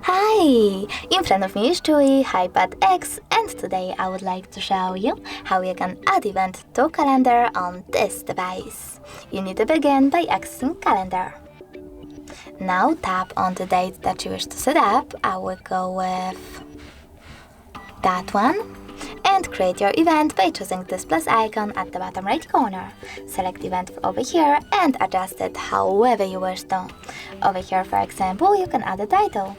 Hi! In front of me is CHUWI HiPad X, and today I would like to show you how you can add event to calendar on this device. You need to begin by accessing calendar. Now tap on the date that you wish to set up. I will go with that one. And create your event by choosing this plus icon at the bottom right corner. Select event over here and adjust it however you wish to. Over here, for example, you can add a title.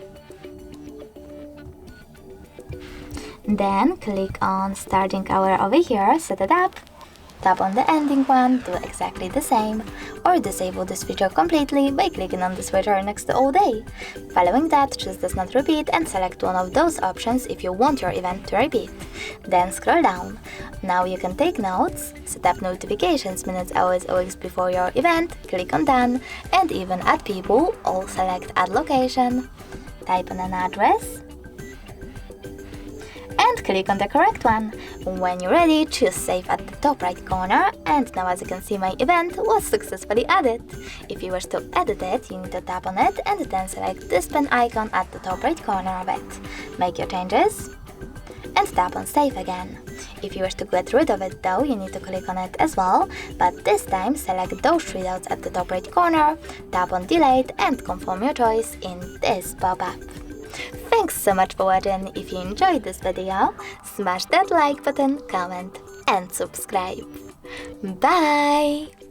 Then click on starting hour over here, set it up. Tap on the ending one, do exactly the same, or disable this feature completely by clicking on the switcher next to all day. Following that, choose does not repeat and select one of those options if you want your event to repeat. Then scroll down. Now you can take notes, set up notifications, minutes, hours, weeks before your event, click on done, and even add people, or select add location. Type in an address and click on the correct one. When you're ready, choose save at the top right corner, and now as you can see, my event was successfully added. If you wish to edit it, you need to tap on it and then select this pen icon at the top right corner of it. Make your changes and tap on save again. If you wish to get rid of it though, you need to click on it as well, but this time select those three dots at the top right corner, tap on delete and confirm your choice in this pop-up. Thanks so much for watching. If you enjoyed this video, smash that like button, comment and subscribe. Bye!